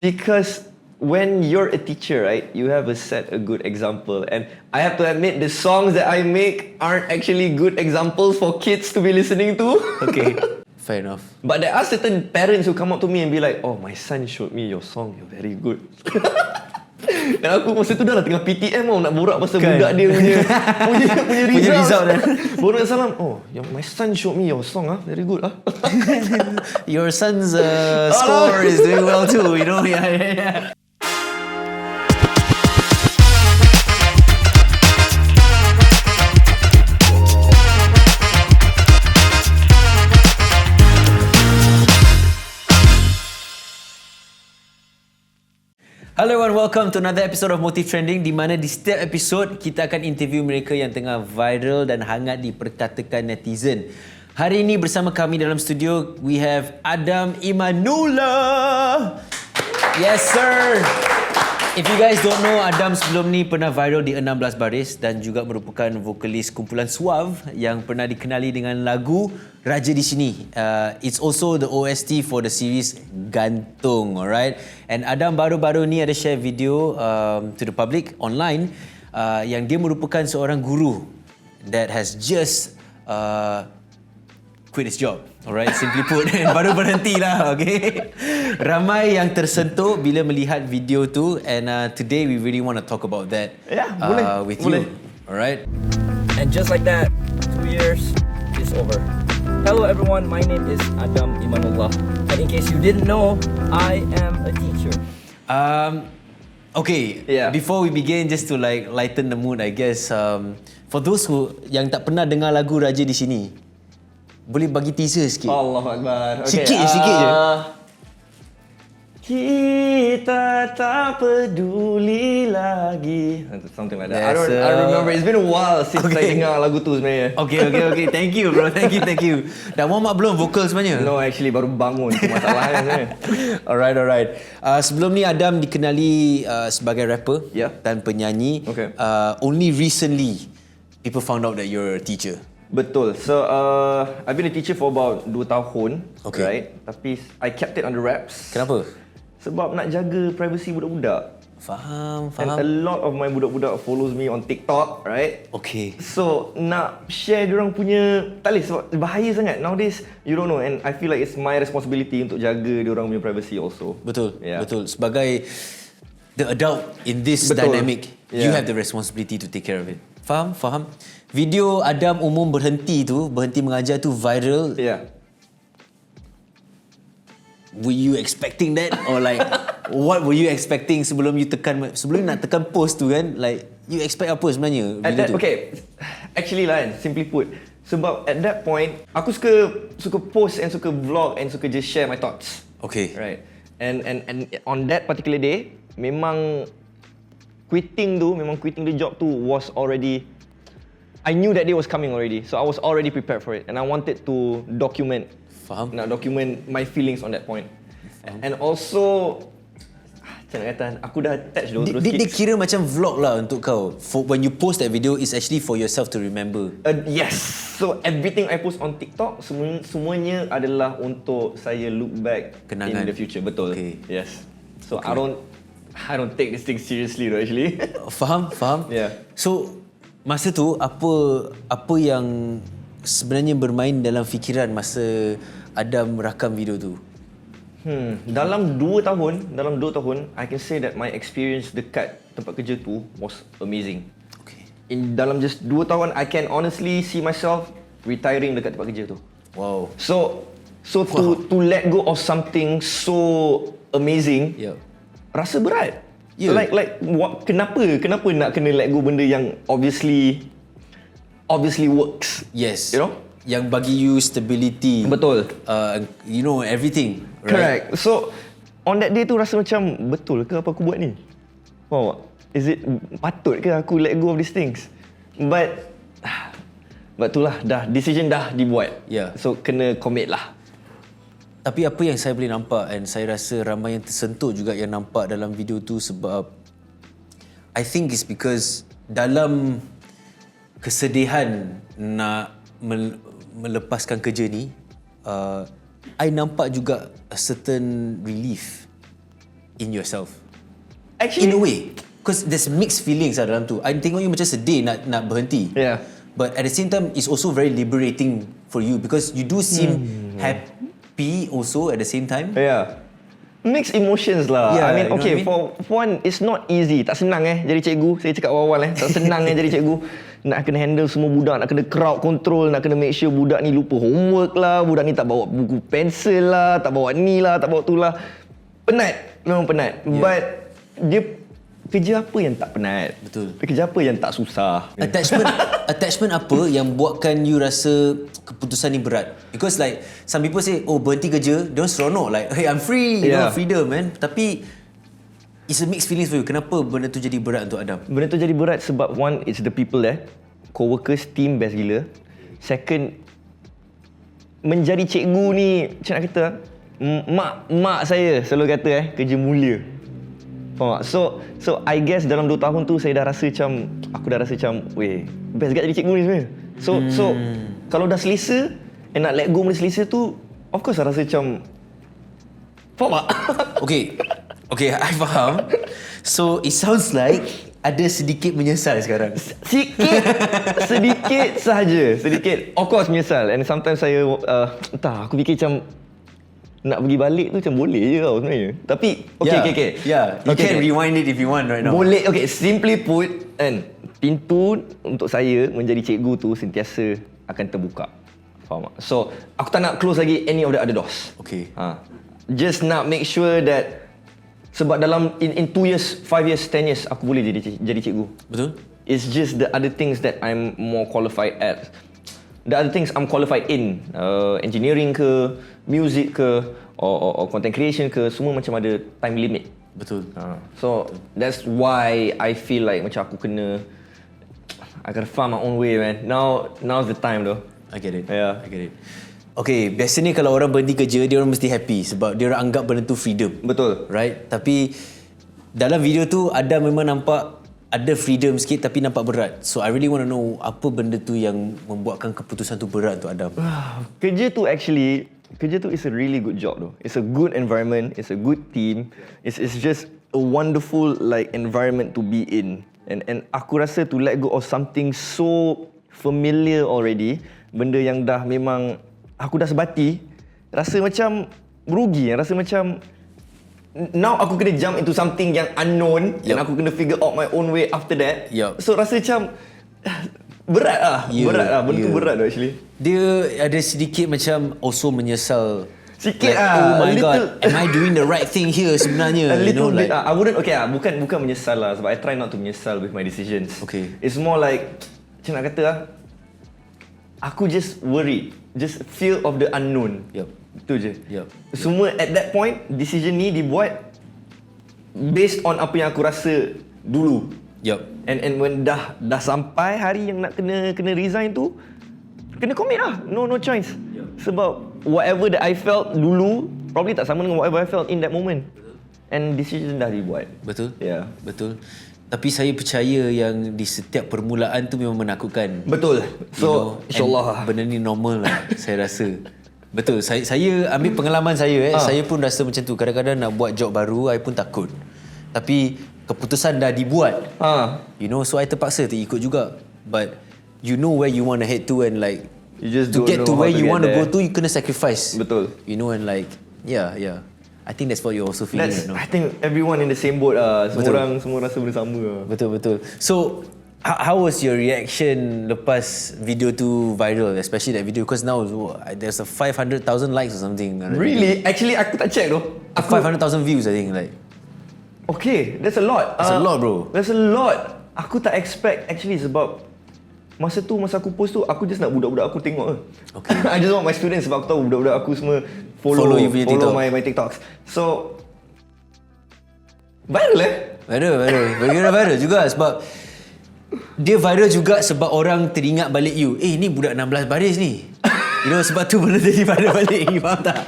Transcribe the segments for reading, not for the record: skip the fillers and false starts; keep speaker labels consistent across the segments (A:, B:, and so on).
A: Because when you're a teacher, right, you have to set a good example. And I have to admit, the songs that I make aren't actually good examples for kids to be listening to.
B: Okay, fair enough.
A: But there are certain parents who come up to me and be like, oh, my son showed me your song, you're very good. Dan aku masa tu dah tengah PTM tau, nak borak pasal budak dia punya result. Borak salam, oh, my son showed me your song, very good.
B: Your son's score is doing well too, you know. Yeah. Hello and welcome to another episode of Motif Trending, di mana di setiap episod kita akan interview mereka yang tengah viral dan hangat diperkatakan netizen. Hari ini bersama kami dalam studio, we have Adam Imanullah. Yes sir. If you guys don't know, Adam sebelum ni pernah viral di 16 Baris dan juga merupakan vokalis kumpulan Suave yang pernah dikenali dengan lagu Raja di Sini. It's also the OST for the series Gantung, alright? And Adam baru-baru ni ada share video to the public online yang dia merupakan seorang guru that has just quit his job, alright? Simply put, baru berhenti lah, okay? Ramai yang tersentuh bila melihat video tu, and today we really want to talk about that with you, alright?
C: And just like that, 2 years is over. Hello everyone, my name is Adam Imanullah. And in case you didn't know, I am a teacher.
B: Okay, before we begin, just to like lighten the mood, I guess, for those who yang tak pernah dengar lagu Raja di Sini, boleh bagi teaser sikit?
A: Allahuakbar. Okay,
B: sikit je.
A: Kita tak peduli lagi. Something like that.
B: Yes,
A: I remember. It's been a while since I dengar lagu tu sebenarnya.
B: Okay. Thank you bro. Thank you. Dah warm up belum vokal sebenarnya?
A: No, actually baru bangun. Itu masalahnya sebenarnya.
B: Alright. Sebelum ni Adam dikenali sebagai rapper dan penyanyi.
A: Okay.
B: Only recently people found out that you're a teacher.
A: Betul. So, I've been a teacher for about 2 tahun.
B: Okay.
A: Right? Tapi I kept it under wraps.
B: Kenapa?
A: Sebab nak jaga privacy budak-budak.
B: Faham.
A: And a lot of my budak-budak follows me on TikTok, right?
B: Okay.
A: So, nak share diorang punya... Tak boleh sebab bahaya sangat. Nowadays, you don't know. And I feel like it's my responsibility untuk jaga diorang punya privacy also.
B: Betul.
A: Yeah.
B: Betul. Sebagai the adult in this dynamic, you have the responsibility to take care of it. Faham? Video Adam umum berhenti mengajar tu viral.
A: Yeah.
B: Were you expecting that, or like what were you expecting sebelum nak tekan post tu kan? Like you expect apa sebenarnya?
A: Okay, actually lah, simply put, sebab at that point aku suka post and suka vlog and suka just share my thoughts.
B: Okay.
A: Right. And on that particular day, memang quitting the job tu was already, I knew that day was coming already, so I was already prepared for it, and I wanted to document my feelings on that point. And also, macam nak kata, aku dah attach terus
B: Dia kira macam vlog lah untuk kau. When you post that video, it's actually for yourself to remember.
A: Yes. So everything I post on TikTok, semuanya adalah untuk saya look back
B: kenangan
A: in the future. Betul.
B: Okay.
A: Yes. So
B: okay.
A: I don't take this thing seriously though, actually.
B: Faham?
A: Yeah. So
B: masa tu apa yang sebenarnya bermain dalam fikiran masa Adam rakam video tu?
A: Dalam 2 tahun, I can say that my experience dekat tempat kerja tu was amazing.
B: Okay.
A: Dalam just 2 tahun, I can honestly see myself retiring dekat tempat kerja tu.
B: Wow.
A: So to let go of something so amazing, rasa berat.
B: Yeah.
A: Kenapa nak kena let go benda yang obviously works?
B: Yes.
A: You know?
B: Yang bagi you stability.
A: Betul.
B: You know everything. Right?
A: Correct. So on that day tu rasa macam betul ke apa aku buat ni? Oh, is it patut ke aku let go of these things? But itulah, decision dah dibuat.
B: Yeah.
A: So kena commit lah.
B: Tapi apa yang saya boleh nampak, and saya rasa ramai yang tersentuh juga yang nampak dalam video tu, sebab I think it's because dalam kesedihan nak melepaskan kerja ni, I nampak juga a certain relief in yourself?
A: Actually,
B: In a way, because there's mixed feelings dalam tu. I tengok you macam sedih nak berhenti.
A: Yeah.
B: But at the same time, it's also very liberating for you because you do seem happy also at the same time.
A: Yeah. Mixed emotions lah.
B: Yeah,
A: I mean,
B: you know
A: okay,
B: what I
A: for one, it's not easy. Tak senang jadi cikgu. Saya cakap awal-awal tak senang jadi cikgu. Nak kena handle semua budak, nak kena crowd control, nak kena make sure budak ni lupa homework lah, budak ni tak bawa buku pensel lah, tak bawa ni lah, tak bawa tu lah. Penat, memang penat.
B: Yeah.
A: But dia kerja apa yang tak penat?
B: Betul.
A: Kerja apa yang tak susah?
B: Attachment apa yang buatkan you rasa keputusan ni berat? Because like some people say, oh berhenti kerja, dia orang seronok like, hey I'm free, you know, freedom man. Tapi it's a mixed feelings for you. Kenapa benda tu jadi berat untuk Adam?
A: Benda tu jadi berat sebab one, it's the people there. Co-workers, team best gila. Second, menjadi cikgu ni, macam nak kata, mak saya selalu kata kerja mulia. Faham tak? So I guess dalam 2 tahun tu saya dah rasa macam, aku dah rasa macam, weh, best gila jadi cikgu ni sebenarnya. So kalau dah selesa, and nak let go benda selesa tu, of course I rasa macam, faham tak?
B: Okay, I faham. So it sounds like ada sedikit menyesal sekarang.
A: Sedikit sahaja. Sedikit. Of course menyesal. And sometimes saya entah, aku fikir macam nak pergi balik tu macam boleh je tau sebenarnya. Tapi okay.
B: Yeah, you can rewind it if you want right now.
A: Boleh. Okay, simply put, kan, pintu untuk saya menjadi cikgu tu sentiasa akan terbuka. Faham tak? So, aku tak nak close lagi any of the other doors.
B: Okay.
A: Just nak make sure that sebab dalam in 2 years, 5 years, 10 years aku boleh jadi cikgu.
B: Betul?
A: It's just the other things that I'm more qualified at. The other things I'm qualified in, engineering ke, music ke, or content creation ke, semua macam ada time limit.
B: Betul.
A: So that's why I feel like macam aku kena, I gotta find my own way, man. Now's the time though.
B: I get it.
A: Yeah.
B: I get it. Okay, biasanya kalau orang berhenti kerja, dia orang mesti happy sebab dia orang anggap benda tu freedom.
A: Betul.
B: Right? Tapi dalam video tu Adam memang nampak ada freedom sikit tapi nampak berat. So I really want to know apa benda tu yang membuatkan keputusan tu berat untuk Adam.
A: Kerja tu is a really good job though. It's a good environment, it's a good team. It's just a wonderful like environment to be in. And aku rasa to let go of something so familiar already, benda yang dah memang aku dah sebati, rasa macam merugi, rasa macam now aku kena jump into something yang unknown, and aku kena figure out my own way after that. So rasa macam berat lah. Benda tu berat lah actually.
B: Dia ada sedikit macam also menyesal.
A: Sikit
B: like,
A: lah.
B: oh my god, am I doing the right thing here sebenarnya?
A: A little bit.
B: Like,
A: I wouldn't, bukan menyesal lah, sebab I try not to menyesal with my decisions.
B: Okay.
A: It's more like, macam nak kata lah, aku just worried, just fear of the unknown. Itu je. Semua at that point, decision ni dibuat based on apa yang aku rasa dulu. And when dah sampai hari yang nak kena resign tu, kena commit lah. No choice. Sebab whatever that I felt dulu probably tak sama dengan whatever I felt in that moment. And decision dah dibuat.
B: Betul?
A: Yeah.
B: Betul. Tapi saya percaya yang di setiap permulaan tu memang menakutkan.
A: Betul. So, insyaAllah
B: benda ni normal lah, saya rasa. Betul. Saya ambil pengalaman saya. Saya pun rasa macam tu. Kadang-kadang nak buat job baru, I pun takut. Tapi keputusan dah dibuat. You know, so I terpaksa terikut juga. But you know where you want to head to, and like
A: you just
B: to get to where you want to go to, you kena sacrifice.
A: Betul.
B: You know, and like yeah. I think that's what you're also feeling right now.
A: I think everyone in the same boat lah. Semua rasa benda sama lah.
B: Betul. So how was your reaction lepas video tu viral, especially that video? Because now there's a 500,000 likes or something.
A: Really? Actually, aku tak check though.
B: 500,000 views, I think. Like,
A: okay, that's a lot.
B: That's a lot, bro.
A: That's a lot. Aku tak expect actually sebab masa aku post tu, aku just nak budak-budak aku tengok. Okay. I just want my students, sebab aku tahu budak-budak aku semua follow my TikToks. So viral
B: viral juga sebab dia viral juga sebab orang teringat balik you. Ni budak 16 baris ni. You know, sebab tu benda jadi viral balik. Faham tak?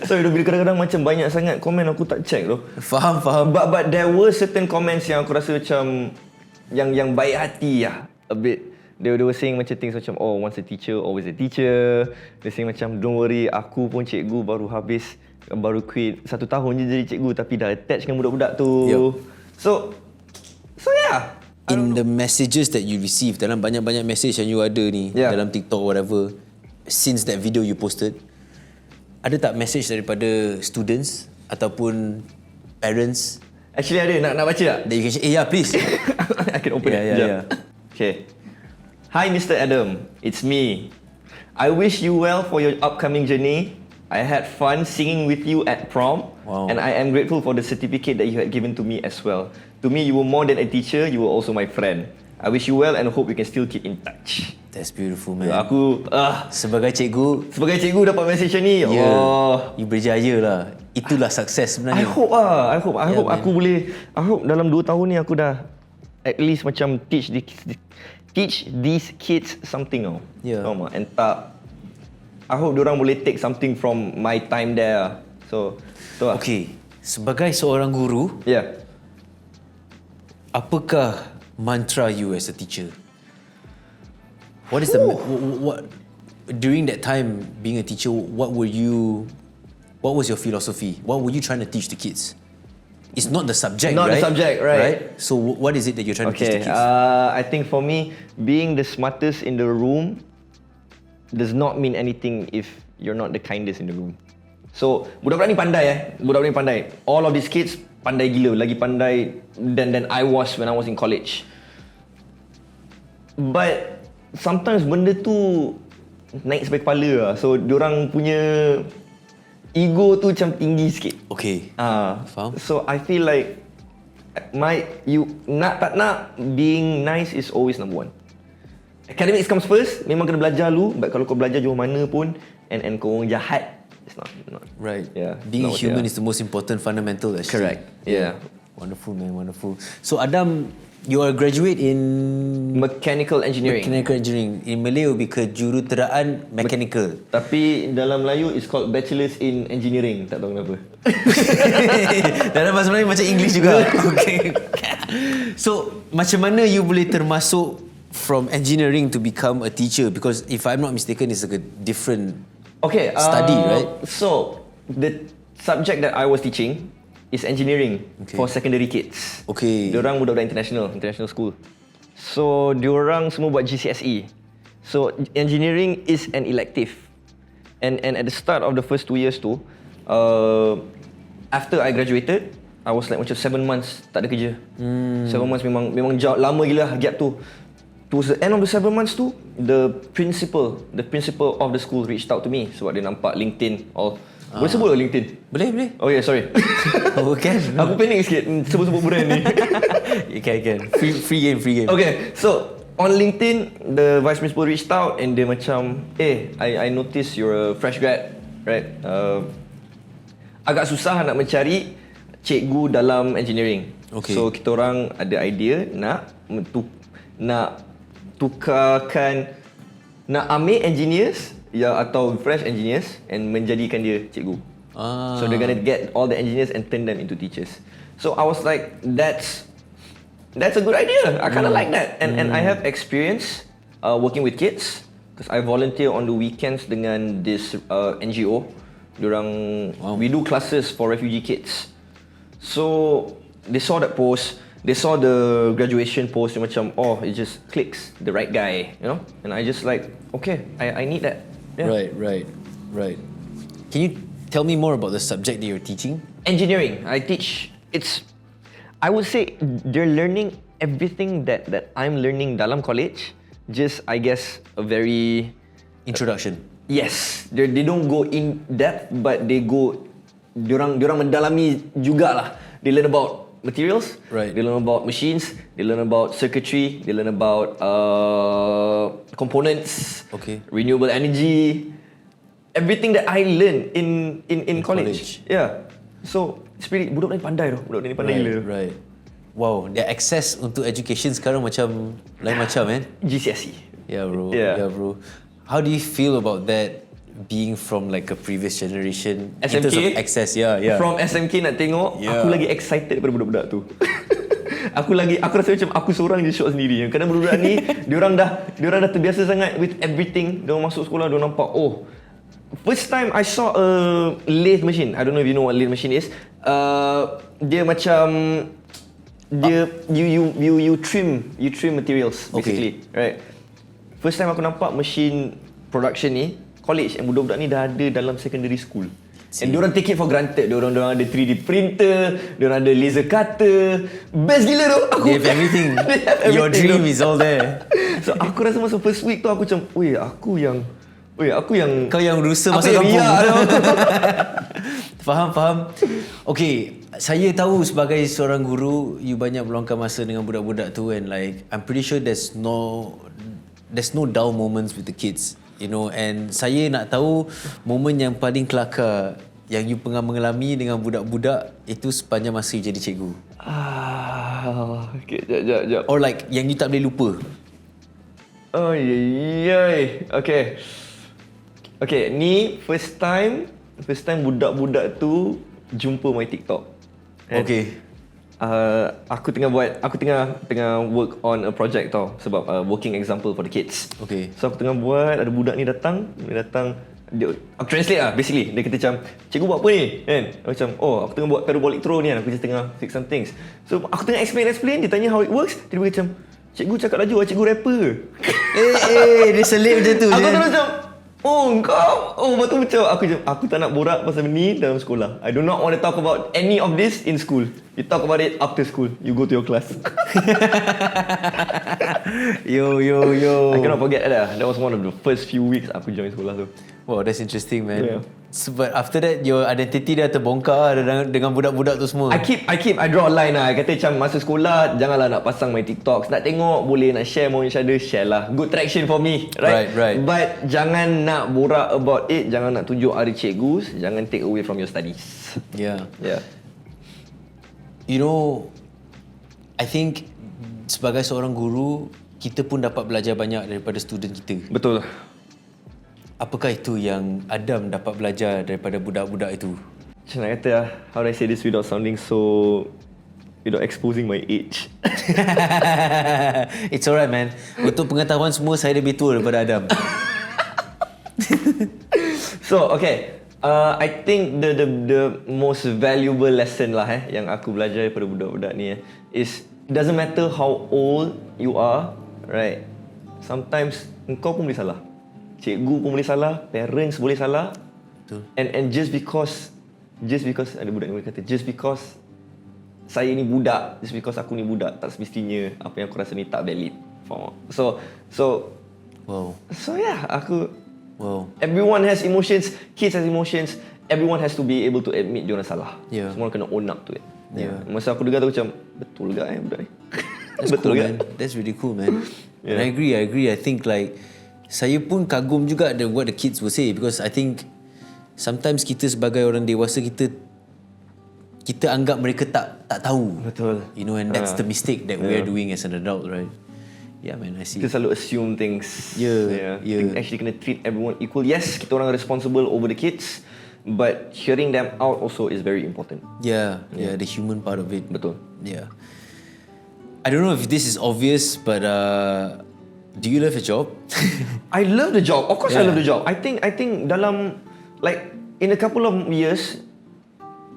A: So bila kadang-kadang macam banyak sangat komen, aku tak check tu.
B: Faham.
A: But there were certain comments yang aku rasa macam yang baik hati lah a bit. They were saying macam things macam, oh, once a teacher, always a teacher. They saying macam, don't worry, aku pun cikgu baru habis baru quit 1 tahun je jadi cikgu tapi dah attach dengan budak-budak tu. So yeah.
B: In the messages that you receive, dalam banyak-banyak message yang you ada ni, dalam TikTok whatever, since that video you posted, ada tak message daripada students ataupun parents?
A: Actually ada, nak baca tak?
B: That you can share? Yeah, please.
A: I can open it.
B: Yeah.
A: Okay. Hi Mr. Adam, it's me. I wish you well for your upcoming journey. I had fun singing with you at prom, and I am grateful for the certificate that you had given to me as well. To me, you were more than a teacher, you were also my friend. I wish you well and hope we can still keep in touch.
B: That's beautiful, man.
A: Aku
B: sebagai cikgu
A: dapat message ni.
B: You berjaya lah. Itulah sukses sebenarnya.
A: I hope aku boleh. I hope dalam 2 tahun ni aku dah at least macam teach these kids something tau. And tak, I hope diorang boleh take something from my time there. So
B: okay, sebagai seorang guru, apakah mantra you as a teacher? What is what during that time being a teacher, what was your philosophy? What were you trying to teach the kids? It's not the subject,
A: Not
B: right?
A: the subject, right?
B: So what is it that you're trying to teach the kids?
A: I think for me, being the smartest in the room does not mean anything if you're not the kindest in the room. So, budak-budak ni pandai. All of these kids pandai gila, lagi pandai than I was when I was in college. But sometimes benda tu naik sampai kepala lah. So, diorang punya ego tu macam tinggi sikit.
B: Okay. Faham?
A: So, I feel like tak nak, being nice is always number one. Academics comes first, memang kena belajar dulu. But kalau kau belajar jauh mana pun and kau orang jahat, it's not
B: right.
A: Yeah,
B: being human is the most important fundamental actually.
A: Correct. Yeah.
B: Wonderful, man, wonderful. So Adam, you are a graduate in
A: Mechanical Engineering.
B: In Malay will be kejuruteraan mechanical.
A: Tapi dalam Melayu it's called Bachelors in Engineering. Tak tahu kenapa.
B: Dalam bahasa Melayu macam English juga. Okay. So macam mana you boleh termasuk from engineering to become a teacher? Because if I'm not mistaken, it's like a different study, right?
A: So the subject that I was teaching is engineering for secondary kids.
B: Okay.
A: Diorang budak-budak international school. So diorang semua buat GCSE. So engineering is an elective. And at the start of the first 2 years tu, after I graduated, I was like macam 7 months tak ada kerja. 7 months memang jauh, lama gila gap tu. Towards the end of the 7 months tu, the principal of the school reached out to me sebab dia nampak LinkedIn all. Boleh sebut ke LinkedIn?
B: Boleh.
A: Oh yeah, sorry.
B: Okay.
A: Aku panik sikit sebut brand ni.
B: You can. Free game.
A: Okay, so on LinkedIn, the vice principal reached out and dia macam, I noticed you're a fresh grad, right? Agak susah nak mencari cikgu dalam engineering.
B: Okay.
A: So kita orang ada idea nak tukarkan, nak ambil engineers atau fresh engineers and menjadikan dia cikgu. So they're gonna get all the engineers and turn them into teachers. So I was like, that's a good idea. I kind of like that. And I have experience working with kids because I volunteer on the weekends dengan this NGO. We do classes for refugee kids. So they saw that post. They saw the graduation post and macam, it just clicks, the right guy, you know? And I just like, okay, I need that. Yeah.
B: Right. Can you tell me more about the subject that you're teaching?
A: Engineering. I would say they're learning everything that I'm learning dalam college, just I guess a very...
B: Introduction.
A: Yes. They don't go in depth, but they go, diorang mendalami jugalah. They learn about materials,
B: right.
A: They learn about machines, they learn about circuitry, they learn about components, renewable energy, everything that I learned in college. Yeah. So, it's pretty, budak ni pandai tu. Budak ni pandai gila.
B: Right. Wow, their access untuk education sekarang macam lain macam
A: GCSE.
B: Yeah, bro. How do you feel about that? Being from like a previous generation
A: SMK,
B: in terms of access,
A: From SMK nak tengok, aku lagi excited daripada budak-budak tu. aku rasa macam aku seorang je shock sendiri. Kadang budak-budak ni, diorang dah terbiasa sangat with everything. Diorang masuk sekolah, diorang nampak, First time I saw a lathe machine. I don't know if you know what lathe machine is. Dia macam you trim materials basically, right? First time aku nampak machine production ni, college, and budak-budak ni dah ada dalam secondary school. And diorang take it for granted. Diorang ada 3D printer, diorang ada laser cutter. Best gila tu.
B: They have everything. Your dream is all there.
A: So aku rasa masa first week tu aku macam, aku yang
B: Kau yang rusa
A: apa
B: masuk
A: yang
B: kampung.
A: Ria
B: Faham. Okay, saya tahu sebagai seorang guru, you banyak meluangkan masa dengan budak-budak tu, and like I'm pretty sure there's no dull moments with the kids, you know. And saya nak tahu momen yang paling kelakar yang you pernah mengalami dengan budak-budak itu sepanjang masa you jadi cikgu.
A: Okay, jap.
B: Or like yang you tak boleh lupa.
A: Oh yay. Okay, ni first time budak-budak tu jumpa my TikTok.
B: Okay.
A: Aku tengah work on a project tau, sebab working example for the kids.
B: Okay.
A: So aku tengah buat, ada budak ni datang, aku translate lah basically. Dia kata macam, cikgu buat apa ni? Kan? Macam, aku tengah buat parabolic throw ni kan, aku just tengah fix some things. So aku tengah explain, dia tanya how it works, dia macam, cikgu cakap laju, cikgu rapper.
B: Dia selit macam tu je.
A: Aku terus macam, lepas tu macam aku tak nak borak pasal ni dalam sekolah. I do not want to talk about any of this in school. You talk about it after school. You go to your class.
B: Yo.
A: I cannot forget that. That was one of the first few weeks aku join sekolah tu.
B: Wow, that's interesting, man.
A: Yeah.
B: Sebab after that, your identity dah terbongkar dengan budak-budak tu semua.
A: I draw a line lah. I kata macam masa sekolah, janganlah nak pasang my TikToks. Nak tengok, boleh nak share more each other, share lah. Good traction for me, right?
B: Right.
A: But jangan nak borak about it. Jangan nak tunjuk ada cikgu. Jangan take away from your studies.
B: Yeah. You know, I think sebagai seorang guru, kita pun dapat belajar banyak daripada student kita.
A: Betul.
B: Apakah itu yang Adam dapat belajar daripada budak-budak itu?
A: Macam nak kata lah, how do I say this without sounding so, without exposing my age?
B: It's alright, man. Untuk pengetahuan semua, saya lebih tua daripada Adam.
A: So, okay. I think the most valuable lesson lah yang aku belajar daripada budak-budak ni is, it doesn't matter how old you are, right? Sometimes engkau pun boleh salah. Cikgu pun boleh salah, parents boleh salah.
B: Betul. And
A: just because ada budak ni boleh kata, just because saya ni budak, just because aku ni budak, tak semestinya apa yang aku rasa ni tak valid. So yeah, everyone has emotions, kids has emotions, everyone has to be able to admit diorang salah.
B: Yeah.
A: Semua kena own up to it.
B: Yeah.
A: Masa aku dengar tu macam, betul juga budak ni.
B: That's
A: betul
B: cool,
A: juga.
B: man. That's really cool, man.
A: Yeah.
B: And I agree. I think like saya pun kagum juga dengan what the kids will say, because I think sometimes kita sebagai orang dewasa, kita anggap mereka tak tahu.
A: Betul.
B: You know, and that's the mistake that we are doing as an adult, right? Yeah, man, I see.
A: Kita selalu assume things.
B: Yeah.
A: Kita actually kena treat everyone equal. Yes, kita orang responsible over the kids, but hearing them out also is very important.
B: Yeah, the human part of it.
A: Betul.
B: Yeah. I don't know if this is obvious, but do you love your job?
A: I love the job. Of course, I
B: Yeah.
A: love the job. I think dalam like in a couple of years,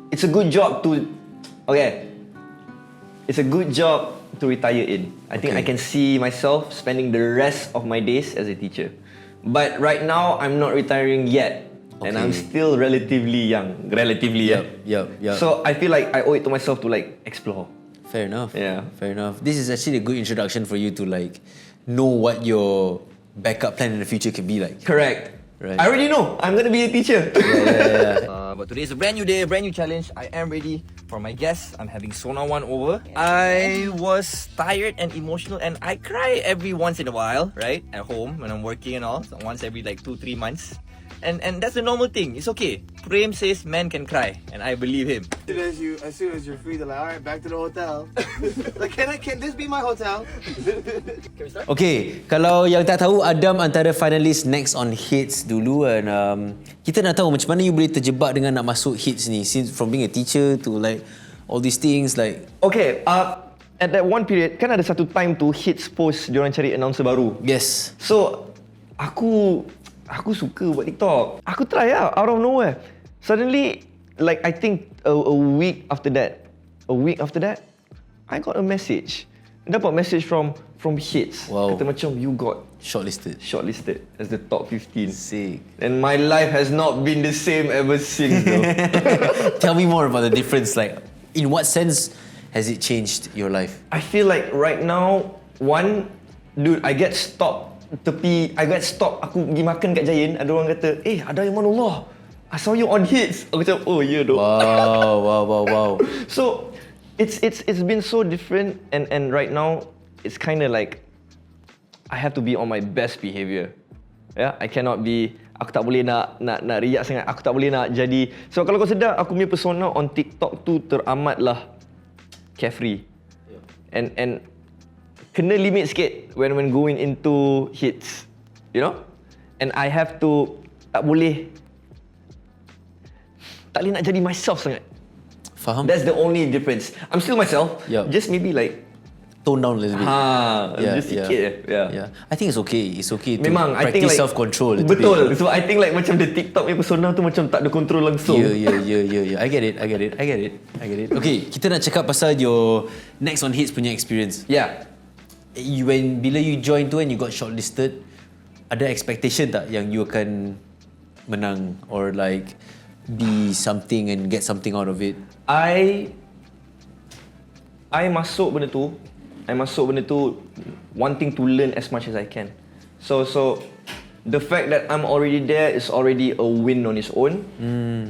A: it's a good job to it's a good job to retire in. I think I can see myself spending the rest of my days as a teacher. But right now, I'm not retiring yet, and I'm still relatively young.
B: Yep.
A: So I feel like I owe it to myself to like explore.
B: Fair enough.
A: Yeah.
B: Fair enough. This is actually a good introduction for you to like know what your backup plan in the future can be like.
A: Correct.
B: Right.
A: I already know. I'm gonna be a teacher.
C: But today is a brand new day, brand new challenge. I am ready for my guest. I'm having Sona One over. I was tired and emotional, and I cry every once in a while, right? At home when I'm working and all. So once every like 2-3 months. And that's a normal thing. It's okay. Prem says men can cry, and I believe him.
D: As soon as you're free, they're like, all right, back to the hotel. Like, can this be my hotel?
C: Can we start?
B: Okay, kalau yang tak tahu, Adam antara finalis next on hits dulu, and kita nak tahu macam mana you boleh terjebak dengan nak masuk hits ni, since from being a teacher to like all these things like.
A: Okay, at that one period, kan ada satu time tu hits post diorang cari announcer baru.
B: Yes.
A: So, aku aku suka buat TikTok. Aku try lah, out of nowhere. Suddenly, like I think a week after that, I got a message. Dapat message from Hits.
B: Wow.
A: Kata macam, you got
B: Shortlisted.
A: as the top 15.
B: Sick.
A: And my life has not been the same ever since though.
B: Tell me more about the difference. Like, in what sense has it changed your life?
A: I feel like right now, one, dude, I get stopped aku pergi makan kat Giant, ada orang kata, Adam Imanullah, I saw you on Hits. Aku macam, oh yeah doh.
B: Wow.
A: So it's been so different, and right now it's kind of like I have to be on my best behaviour. Yeah, I cannot be, aku tak boleh nak riak sangat, aku tak boleh nak jadi. So kalau kau sedar, aku punya persona on TikTok tu teramatlah carefree. And kena limit sikit when going into Hits, you know? And I have to, tak boleh nak jadi myself sangat.
B: Faham?
A: That's the only difference. I'm still myself, just maybe like
B: tone down a little bit.
A: Just sikit. Yeah.
B: I think it's okay. It's okay to
A: Memang, I think
B: practice
A: like,
B: self-control.
A: Betul. So I think like macam the TikTok punya persona tu macam tak ada control langsung.
B: Yeah. I get it. Okay, kita nak cakap pasal your next on Hits punya experience.
A: Yeah.
B: Bila you join tu and you got shortlisted, ada expectation tak yang you akan menang or like be something and get something out of it?
A: I masuk benda tu wanting to learn as much as I can. So the fact that I'm already there is already a win on its own.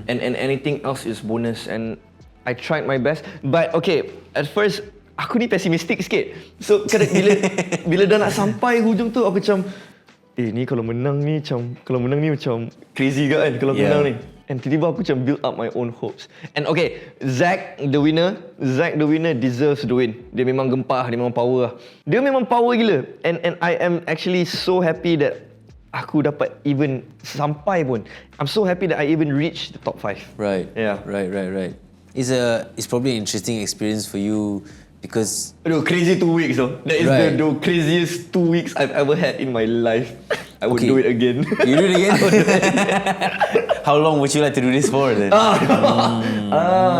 A: And anything else is bonus, and I tried my best. But okay, at first aku ni pesimistik sikit. So bila dah nak sampai hujung tu, aku macam ni kalau menang ni macam crazy kan kalau menang ni. And tiba-tiba aku macam build up my own hopes. And okay, Zach the winner deserves the win. Dia memang gempah, dia memang power lah. Dia memang power gila. And I am actually so happy that aku dapat even sampai pun. I'm so happy that I even reached the top 5.
B: Right.
A: Yeah.
B: Right. It's probably an interesting experience for you because
A: crazy 2 weeks though. That is the craziest 2 weeks I've ever had in my life. I would do it again.
B: You do it again? How long would you like to do this for then?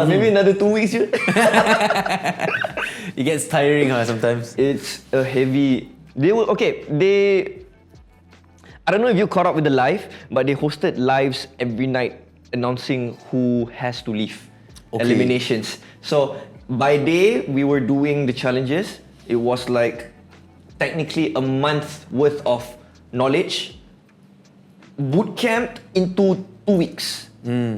A: Maybe another 2 weeks je.
B: It gets tiring sometimes.
A: It's a heavy. I don't know if you caught up with the live, but they hosted lives every night announcing who has to leave.
B: Okay.
A: Eliminations. So by day we were doing the challenges. It was like technically a month worth of knowledge boot camped into 2 weeks.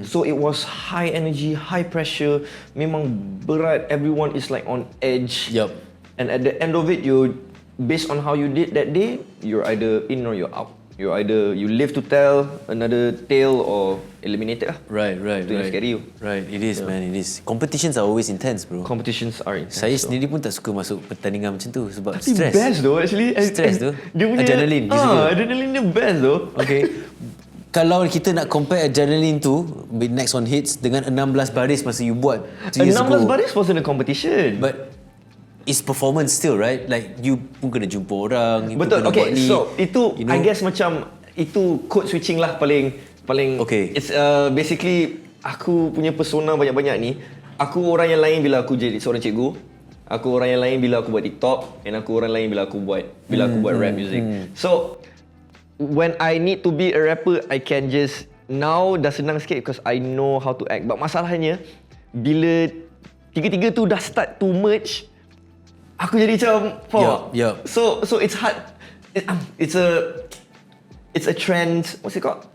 A: So it was high energy, high pressure, memang berat, everyone is like on edge.
B: Yup.
A: And at the end of it, you, based on how you did that day, you're either in or you're out. You're either you live to tell another tale or eliminated lah.
B: Right.
A: Itu yang scary you.
B: Right, it is man, it is. Competitions are always intense bro.
A: Competitions are intense.
B: Saya sendiri pun tak suka masuk pertandingan macam tu sebab
A: Tapi
B: stress.
A: best though actually.
B: Stress tu.
A: Dia punya
B: adrenaline.
A: Adrenaline dia best though.
B: Okay. Kalau kita nak compare adrenaline tu next on Hits dengan 16 baris masa you buat 2 years
A: 16
B: ago.
A: baris wasn't a competition.
B: But it's performance still, right? Like you pun kena jumpa orang.
A: Betul. Okay, so itu
B: you know?
A: I guess macam itu code switching lah paling
B: okay.
A: It's basically aku punya persona banyak-banyak ni. Aku orang yang lain bila aku jadi seorang cikgu. Aku orang yang lain bila aku buat TikTok, and aku orang lain bila aku buat rap music. So when I need to be a rapper, I can just now dah senang sikit because I know how to act. But masalahnya bila tiga-tiga tu dah start to merge, aku jadi macam
B: Yup.
A: So it's hard. It's a trend. What's it called?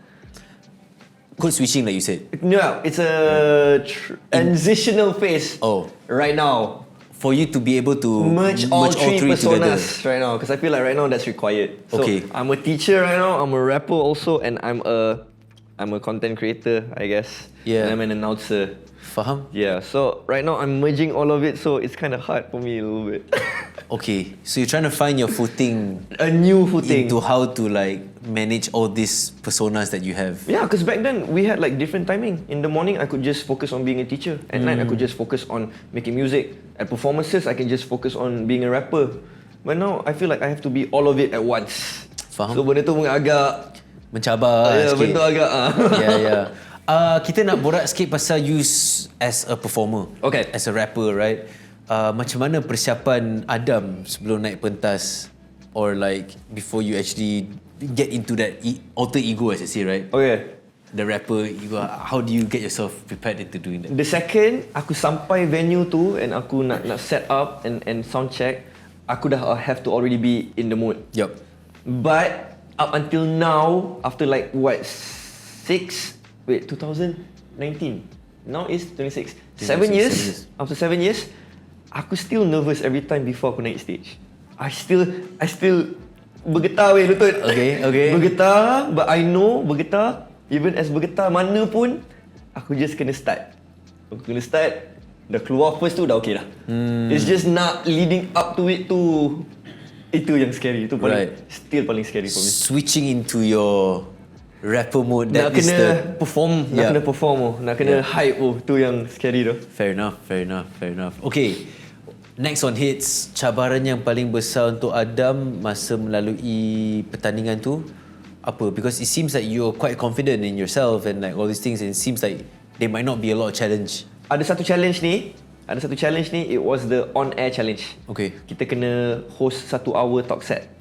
B: Code switching like you said.
A: No, it's a transitional phase. Right now.
B: For you to be able to
A: merge all three
B: together.
A: personas right now, because I feel like right now that's required. So
B: Okay.
A: I'm a teacher right now. I'm a rapper also, and I'm a content creator, I guess.
B: Yeah.
A: And I'm an announcer.
B: Faham?
A: Yeah. So right now I'm merging all of it, so it's kind of hard for me a little bit.
B: Okay, so you're trying to find your footing,
A: A new footing.
B: into how to like manage all these personas that you have.
A: Yeah, because back then we had like different timing. In the morning, I could just focus on being a teacher. At night, I could just focus on making music. At performances, I can just focus on being a rapper. But now, I feel like I have to be all of it at once.
B: Faham.
A: So benda tu agak
B: mencabar sikit.
A: bentuk agak
B: Ya. Kita nak borak sikit pasal you as a performer.
A: Okay.
B: As a rapper, right? Macam mana persiapan Adam sebelum naik pentas, or like before you actually get into that alter ego, as I say, right?
A: Okay.
B: The rapper, how do you get yourself prepared into doing that?
A: The second aku sampai venue tu and aku nak set up and sound check, aku dah have to already be in the mood.
B: Yup.
A: But up until now, after like what 2019. Now is 26. 7 years. After 7 years, aku still nervous every time before aku naik stage. I still bergetar weh lutut.
B: Okay.
A: Bergetar, but I know bergetar. Even as bergetar mana pun, aku just kena start. Dah keluar first tu dah okay dah. It's just not leading up to it tu. Itu yang scary. Itu paling still paling scary for me.
B: Switching into your rapper mode,
A: Nak kena perform, nak kena hype tu yang scary tu.
B: Fair enough. Okay, next on hits, cabaran yang paling besar untuk Adam masa melalui pertandingan tu apa? Because it seems like you're quite confident in yourself and like all these things, and it seems like there might not be a lot of challenge.
A: Ada satu challenge ni, it was the on-air challenge.
B: Okay.
A: Kita kena host 1 hour talk set.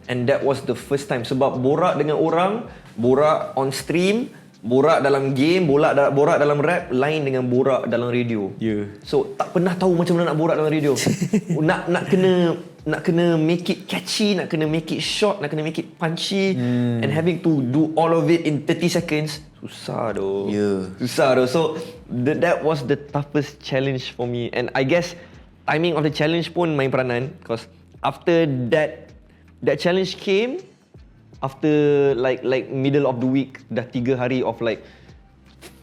A: And that was the first time. Sebab borak dengan orang, borak on stream, borak dalam game, borak dalam rap, lain dengan borak dalam radio.
B: Yeah.
A: So tak pernah tahu macam mana nak borak dalam radio. nak kena make it catchy, nak kena make it short, nak kena make it punchy, and having to do all of it in 30 seconds, susah doh.
B: Yeah.
A: Susah doh. So that was the toughest challenge for me, and I guess timing of the challenge pun main peranan, because after that challenge came after like middle of the week, dah 3 hari of like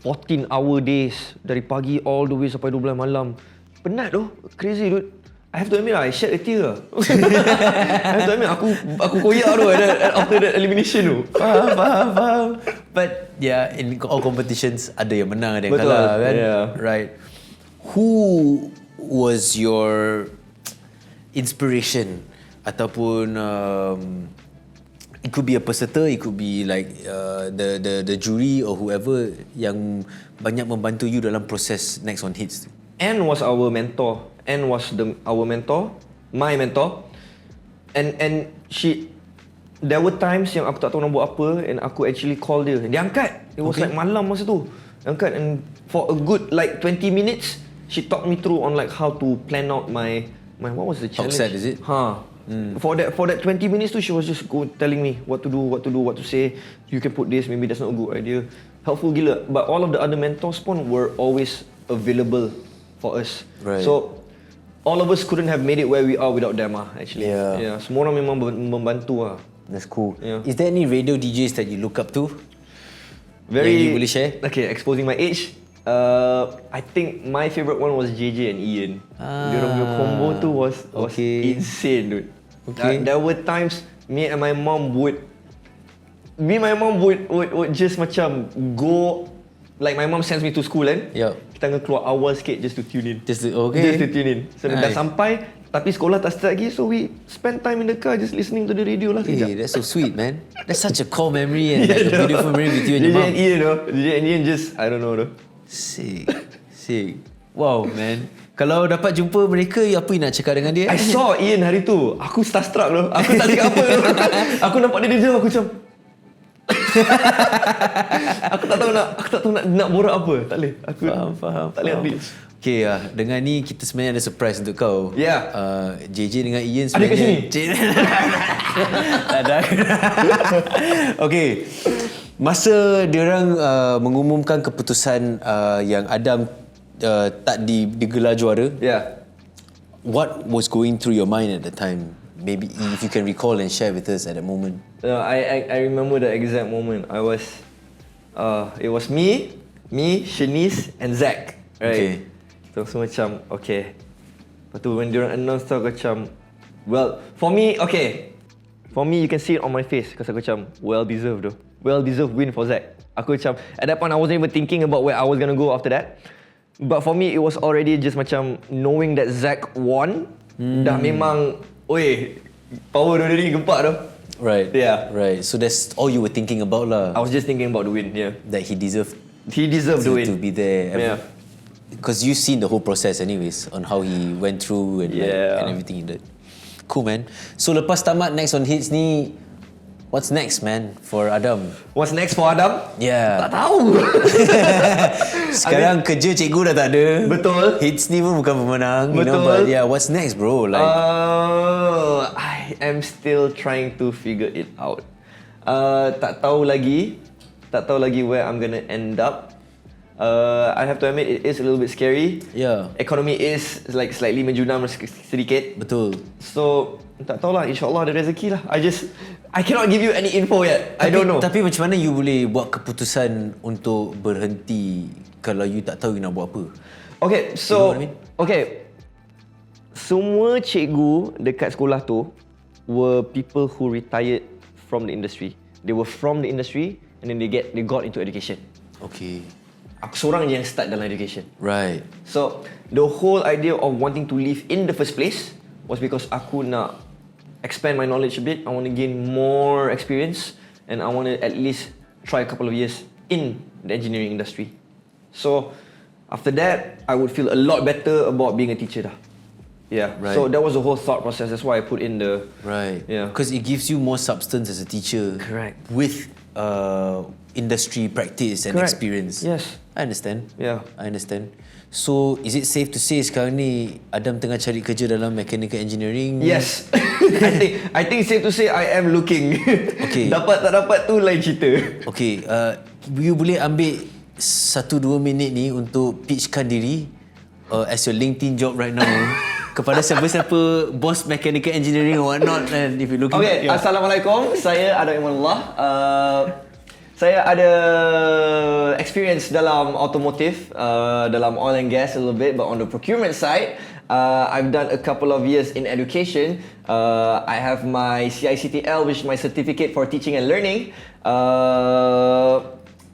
A: 14-hour days, dari pagi all the way sampai 12 malam. Penat doh, crazy dude. I have to admit, I shed a tear. I have to admit, aku koyak tu after that elimination tu.
B: Faham. But yeah, in all competitions ada yang menang, ada yang kalah kan.
A: Yeah.
B: Right. Who was your inspiration ataupun it could be a peserta, it could be like the jury or whoever yang banyak membantu you dalam proses next on hits?
A: Anne was our mentor. Anne was our mentor, my mentor. And there were times yang aku tak tahu nak buat apa, and aku actually call dia. Dia angkat. It was like malam masa tu. Dia angkat, and for a good like 20 minutes, she talked me through on like how to plan out my what was the challenge?
B: Talk set, is it?
A: For that 20 minutes too, she was just telling me what to do, what to say. You can put this, maybe that's not a good idea. Helpful gila. But all of the other mentors pun were always available for us.
B: Right.
A: So all of us couldn't have made it where we are without them actually.
B: Yeah.
A: Semua orang memang membantu
B: That's cool.
A: Yeah.
B: Is there any radio DJs that you look up to?
A: Very.
B: Yang you boleh share?
A: Okay, exposing my age. I think my favourite one was JJ and Ian. Diorang punya combo tu was insane, dude.
B: Okay.
A: There were times me and my mom would just macam go, like my mom sends me to school kan.
B: Yeah.
A: Kita akan keluar awal sikit just to tune in.
B: Just to
A: tune in. So dah sampai, tapi sekolah tak start lagi, so we spend time in the car just listening to the radio lah.
B: Hey, that's so sweet, man. That's such a core memory and like a beautiful memory with you and your mom.
A: DJ and Ian just, I don't know though.
B: Sick. Wow, man. Kalau dapat jumpa mereka, apa yang nak cakap dengan dia?
A: I saw Ian hari tu. Aku starstruck tu. Aku tak cakap apa. Aku nampak dia jauh, aku macam aku tak tahu nak borak apa. Tak boleh. Aku
B: faham.
A: Tak boleh update.
B: Okay, dengan ni kita sebenarnya ada surprise untuk kau.
A: Yeah.
B: JJ dengan Ian
A: Ada kat sini?
B: Tak ada. Okay. Masa diorang mengumumkan keputusan yang Adam tak digelar juara, what was going through your mind at the time? Maybe if you can recall and share with us at that moment.
A: I remember the exact moment. It was me, Shanice and Zach. Right?
B: Okay.
A: So macam okay. Lepas tu when diorang announce tu aku macam, well, for me you can see it on my face, because aku macam well deserved though. Well deserved win for Zach. Aku macam at that point I wasn't even thinking about where I was gonna go after that. But for me it was already just macam knowing that Zach won. Dah memang, oi, power dia ni gempak tu.
B: Right.
A: Yeah.
B: Right. So that's all you were thinking about lah.
A: I was just thinking about the win. Yeah.
B: That he deserved
A: He deserved the win.
B: to be there.
A: Yeah.
B: Because you've seen the whole process anyways on how he went through and, and everything he did. Cool, man. So lepas tamat Next on Hits ni, what's next, man, for Adam?
A: What's next for Adam?
B: Yeah.
A: Tak tahu.
B: Sekarang kerja cikgu dah tak ada.
A: Betul.
B: Hits ni pun bukan pemenang. You know,
A: Betul.
B: but yeah, what's next, bro? Like,
A: I am still trying to figure it out. Tak tahu lagi where I'm gonna end up. I have to admit it is a little bit scary.
B: Yeah.
A: Economy is like slightly menjunam sedikit.
B: betul.
A: So tak tahulah, insyaAllah ada rezeki lah. I cannot give you any info yet. I don't know.
B: Tapi macam mana you boleh buat keputusan untuk berhenti kalau you tak tahu you nak buat apa?
A: Okay, so
B: You know what I mean?
A: okay. Semua cikgu dekat sekolah tu were people who retired from the industry. They were from the industry and then they got into education.
B: Okay.
A: Aku seorang je yang start dalam education.
B: Right.
A: So the whole idea of wanting to leave in the first place was because aku nak expand my knowledge a bit. I want to gain more experience and I want to at least try a couple of years in the engineering industry. So after that, I would feel a lot better about being a teacher dah. Yeah.
B: Right.
A: So that was the whole thought process. That's why I put in the
B: Right.
A: Yeah.
B: Because it gives you more substance as a teacher.
A: Correct.
B: With industry practice and
A: Correct.
B: experience.
A: Yes.
B: I understand.
A: Yeah.
B: I understand. So, is it safe to say sekarang ni Adam tengah cari kerja dalam mechanical engineering?
A: Yes. I think safe to say I am looking.
B: Okay.
A: Dapat tak dapat tu lain cerita.
B: Okay, you boleh ambil 1-2 minit ni untuk pitchkan diri as your LinkedIn job right now kepada siapa-siapa bos mechanical engineering or whatnot, and if you looking
A: Okay, Assalamualaikum. Saya Adam Imanullah. Saya ada experience dalam automotive, dalam oil and gas a little bit, but on the procurement side, I've done a couple of years in education. I have my CICTL, which is my certificate for teaching and learning.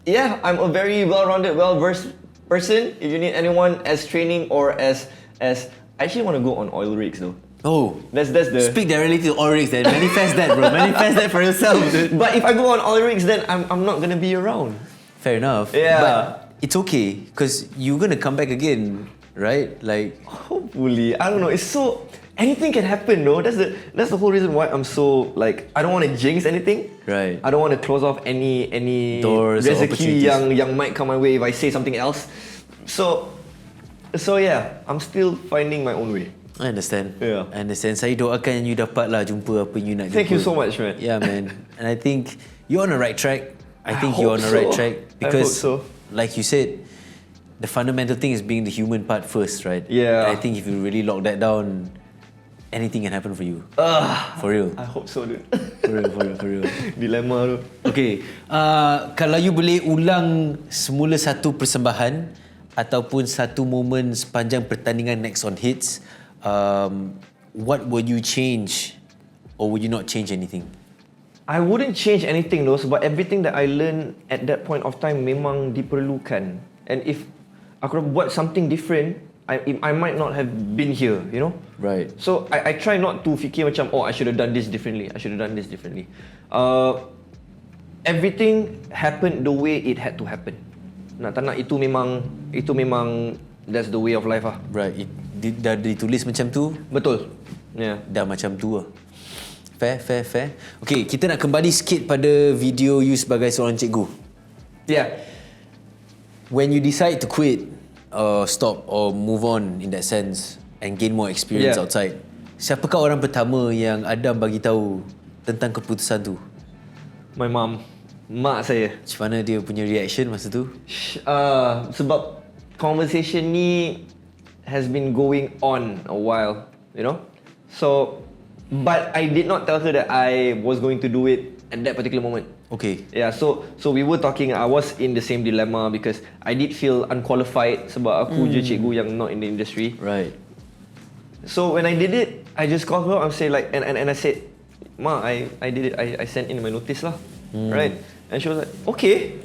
A: Yeah, I'm a very well-rounded, well-versed person. If you need anyone as training or as I actually want to go on oil rigs though.
B: Oh,
A: That's the.
B: speak directly to all rigs then. Manifest that, bro. Manifest that for yourself, dude.
A: But if I go on oil rigs, then I'm not gonna be around.
B: Fair enough.
A: Yeah.
B: But it's okay, because you're gonna come back again, right? Like,
A: Hopefully, I don't know. It's so anything can happen, no? That's the whole reason why I'm so like I don't want to jinx anything.
B: Right.
A: I don't want to close off any
B: Doors or
A: rezeki
B: opportunities.
A: yang might come my way if I say something else. So yeah, I'm still finding my own way.
B: I understand.
A: Yeah.
B: I understand. Saya doakan you dapat lah jumpa apa you nak jumpa.
A: Thank you so much, man.
B: Yeah, man. And I think you're on the right track. I think
A: hope
B: you're on the right
A: so.
B: track
A: I
B: because,
A: hope so.
B: like you said, the fundamental thing is being the human part first, right?
A: Yeah.
B: And I think if you really lock that down, anything can happen for you. For real.
A: I hope so, dude.
B: For real.
A: Dilema tu.
B: Okay, kalau you boleh ulang semula satu persembahan ataupun satu momen sepanjang pertandingan Next on Hits, what would you change or would you not change anything?
A: I wouldn't change anything though, sebab everything that I learned at that point of time memang diperlukan. And if aku buat something different, I might not have been here, you know?
B: Right.
A: So I try not to fikir macam, oh, I should have done this differently. Everything happened the way it had to happen. Nak tak nak, itu memang that's the way of life lah.
B: Right. Dah ditulis macam tu,
A: Betul. Yeah.
B: dah macam tu lah. Fair. Okay, kita nak kembali sikit pada video you sebagai seorang cikgu.
A: Yeah.
B: When you decide to quit, stop or move on in that sense and gain more experience
A: Yeah.
B: outside, siapakah orang pertama yang Adam bagi tahu tentang keputusan tu?
A: My mom. Mak saya.
B: Macam mana dia punya reaction masa tu?
A: Sebab conversation ni has been going on a while, you know. So, but I did not tell her that I was going to do it at that particular moment.
B: Okay.
A: Yeah, so we were talking. I was in the same dilemma because I did feel unqualified sebab aku je cikgu yang not in the industry.
B: Right.
A: So when I did it, I just called her and say like, and I said, Ma, I did it. I sent in my notice lah, right? And she was like, okay,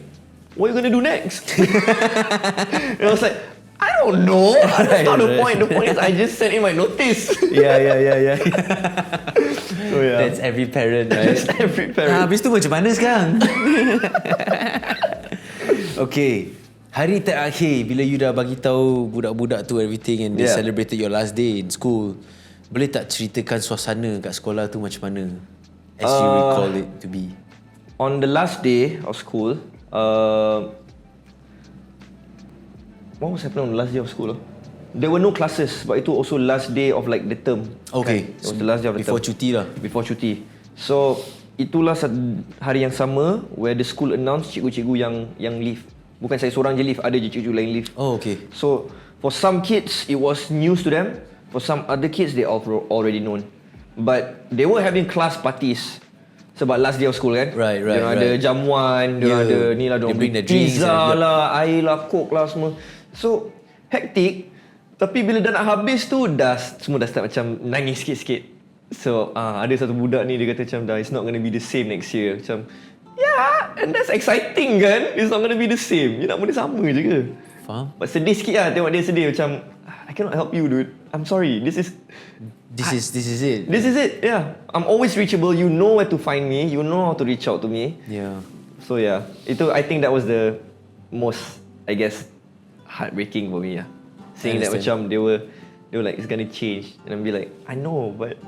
A: what are you gonna do next? And I was like, I don't know. That's not the point. The point is I just sent in my notice.
B: Yeah.
A: So yeah.
B: That's every parent, right?
A: That's every parent.
B: Habis tu macam mana sekarang? Okay. Hari terakhir bila you dah bagi tahu budak-budak tu everything and they
A: Yeah.
B: celebrated your last day in school, boleh tak ceritakan suasana kat sekolah tu macam mana? As you recall it to be.
A: On the last day of school, what was happening on the last day of school? There were no classes, but itu also last day of like the term.
B: Okay.
A: It was the last day of the
B: Before
A: term.
B: cuti lah.
A: Before cuti. So itulah hari yang sama where the school announced cikgu-cikgu yang leave. Bukan saya seorang je leave, ada je cikgu lain leave.
B: Oh, okay.
A: So for some kids it was news to them. For some other kids they already known. But they were having class parties. Sebab last day of school kan.
B: Right.
A: Diorang ada jamuan, diorang ada ni lah, diorang
B: They bring
A: beli
B: the drinks
A: pizza
B: and
A: lah, air lah, coke lah semua. So hectic. Tapi bila dah nak habis tu semua dah start macam nangis sikit-sikit. So ada satu budak ni dia kata macam dah, it's not going to be the same next year. Macam yeah, and that's exciting kan. It's not going to be the same. You nak benda sama je ke?
B: Faham?
A: But sedih sikit lah tengok dia sedih macam I cannot help you dude. I'm sorry. This is
B: it.
A: This is it. Yeah. I'm always reachable. You know where to find me. You know how to reach out to me.
B: Yeah.
A: So yeah, I think that was the most, I guess, heartbreaking for me. Yeah, seeing that macam they were like it's gonna change, and I'm be like, I know, but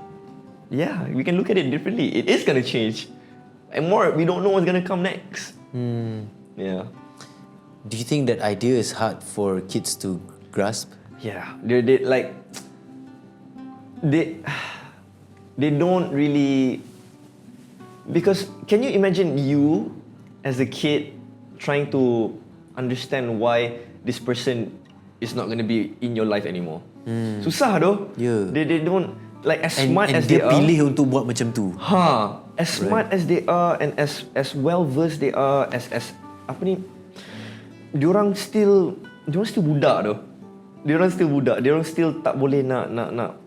A: yeah, we can look at it differently. It is gonna change, and more, we don't know what's gonna come next. Yeah.
B: Do you think that idea is hard for kids to grasp?
A: Yeah, they don't really, because can you imagine you as a kid trying to understand why this person is not going to be in your life anymore? Susah doh.
B: Yeah.
A: They don't like as smart as
B: dia
A: they are.
B: pilih untuk buat macam tu.
A: As smart as they are and as well versed they are, as apa ni, diorang still budak doh. Diorang still tak boleh nak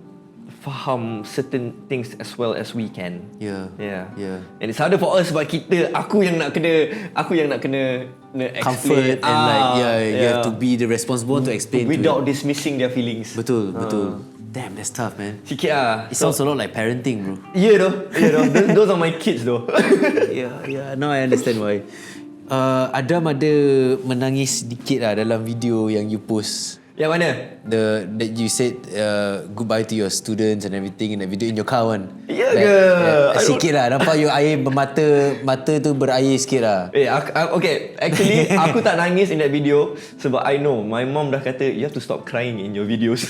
A: faham certain things as well as we can.
B: Yeah.
A: And it's harder for us sebab aku yang nak kena
B: Comfort
A: explain.
B: and like you have to be the responsible to explain
A: without
B: to
A: dismissing their feelings.
B: Betul. Damn, that's tough, man.
A: Sikit lah.
B: It sounds a lot like parenting, bro.
A: Yeah doh. Those are my kids though.
B: Yeah. Now I understand why. Adam ada menangis sedikit lah dalam video yang you post.
A: Yang mana?
B: That you said goodbye to your students and everything in that video in your car kan?
A: Ya ke?
B: Sikit lah. Nampak you air mata tu berair sikit lah.
A: Okay, actually aku tak nangis in that video sebab I know my mom dah kata you have to stop crying in your videos.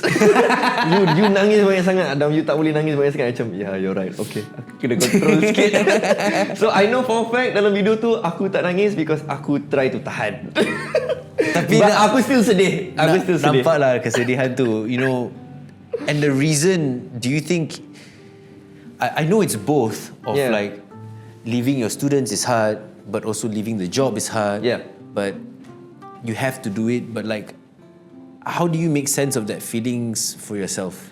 A: you nangis banyak sangat Adam, you tak boleh nangis banyak sangat. Macam yeah, you're right. Okay, aku kena control sikit. So I know for a fact dalam video tu aku tak nangis because aku try to tahan.
B: Tapi
A: aku still sedih.
B: Nampaklah kesedihan tu, you know. And the reason, do you think, I know it's both of like leaving your students is hard, but also leaving the job is hard.
A: Yeah.
B: But you have to do it. But like, how do you make sense of that feelings for yourself?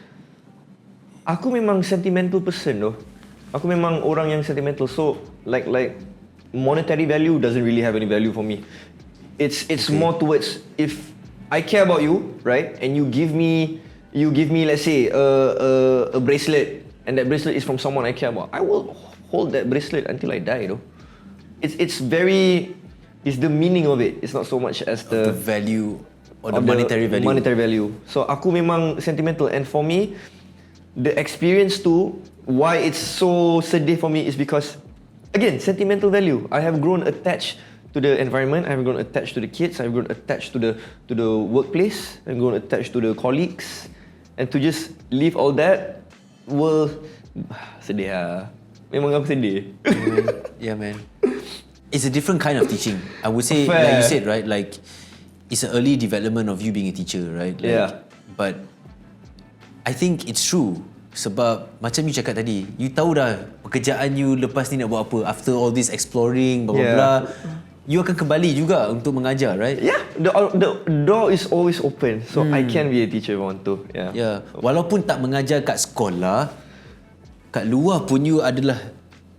A: Aku memang sentimental person though. Aku memang orang yang sentimental. So like monetary value doesn't really have any value for me. It's more towards if I care about you, right? And you give me let's say a bracelet, and that bracelet is from someone I care about. I will hold that bracelet until I die though. It's the meaning of it. It's not so much as
B: The value or the monetary value.
A: Monetary value. So aku memang sentimental, and for me the experience too, why it's so sedih for me is because again, sentimental value. I have grown attached to the environment. I've grown attached to the kids. I've grown attached to the workplace. I've grown attached to the colleagues, and to just leave all that, well, sedih lah. Memang aku sedih.
B: Yeah, man. It's a different kind of teaching. I would say,
A: Fair.
B: like you said, right? Like, it's an early development of you being a teacher, right? Like,
A: Yeah.
B: But I think it's true. Sebab macam you cakap tadi, you tahu dah pekerjaan you lepas ni nak buat apa. After all this exploring, blah blah blah, you akan kembali juga untuk mengajar, right?
A: Yeah, the door is always open, so I can be a teacher if I want to.
B: Yeah. Walaupun tak mengajar kat sekolah, kat luar pun you adalah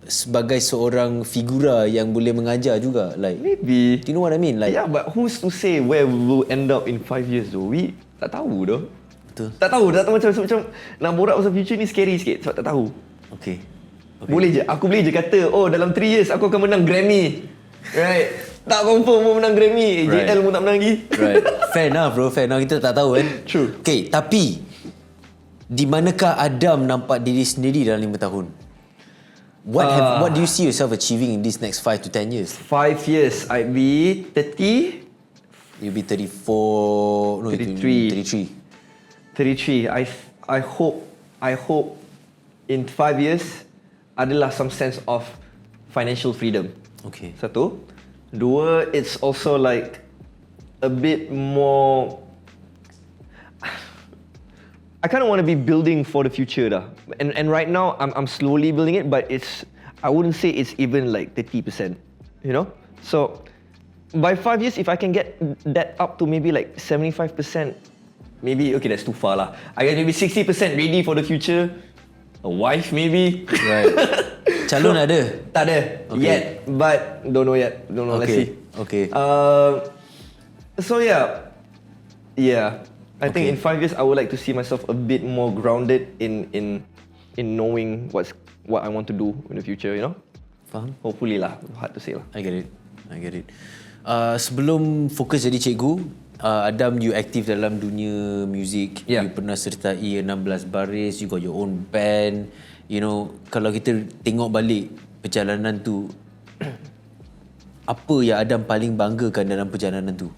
B: sebagai seorang figura yang boleh mengajar juga. Like,
A: Maybe.
B: do you know what I mean? Like,
A: Yeah, but who's to say where we will end up in 5 years though? We tak tahu though.
B: Betul.
A: Tak tahu macam nak borak pasal future ni scary sikit sebab tak tahu.
B: Okay.
A: Boleh je, aku boleh je kata, oh dalam 3 years aku akan menang Grammy. Right? Tak confirm mau menang Grammy.
B: Right.
A: JL pun tak menang lagi.
B: Right. Fair enough bro, fair enough. Kita tak tahu kan.
A: True.
B: Okay, tapi di manakah Adam nampak diri sendiri dalam 5 tahun? What do you see yourself achieving in these next 5 to 10 years?
A: 5 years, I'd be 30.
B: You'll be 34, no,
A: 33. 33. I hope in 5 years adalah some sense of financial freedom.
B: Okay.
A: Satu. Dua, it's also like a bit more. I kind of want to be building for the future dah. And right now I'm slowly building it, but I wouldn't say it's even like 30%, you know? So by 5 years, if I can get that up to maybe like 75%, maybe, okay, that's too far lah. I guess maybe 60% ready for the future. A wife maybe.
B: Right. Calon ada?
A: Tak ada.
B: Okay.
A: Yet, but don't know yet. Don't know, let's see.
B: Okay.
A: So yeah. I think in 5 years I would like to see myself a bit more grounded in knowing what I want to do in the future, you know?
B: Faham?
A: Hopefully lah. Hard to say lah.
B: I get it. Sebelum Fokus jadi cikgu, Adam, you aktif dalam dunia muzik.
A: Yeah.
B: You pernah sertai 16 baris. You got your own band. You know, kalau kita tengok balik perjalanan tu, apa yang Adam paling banggakan dalam perjalanan tu?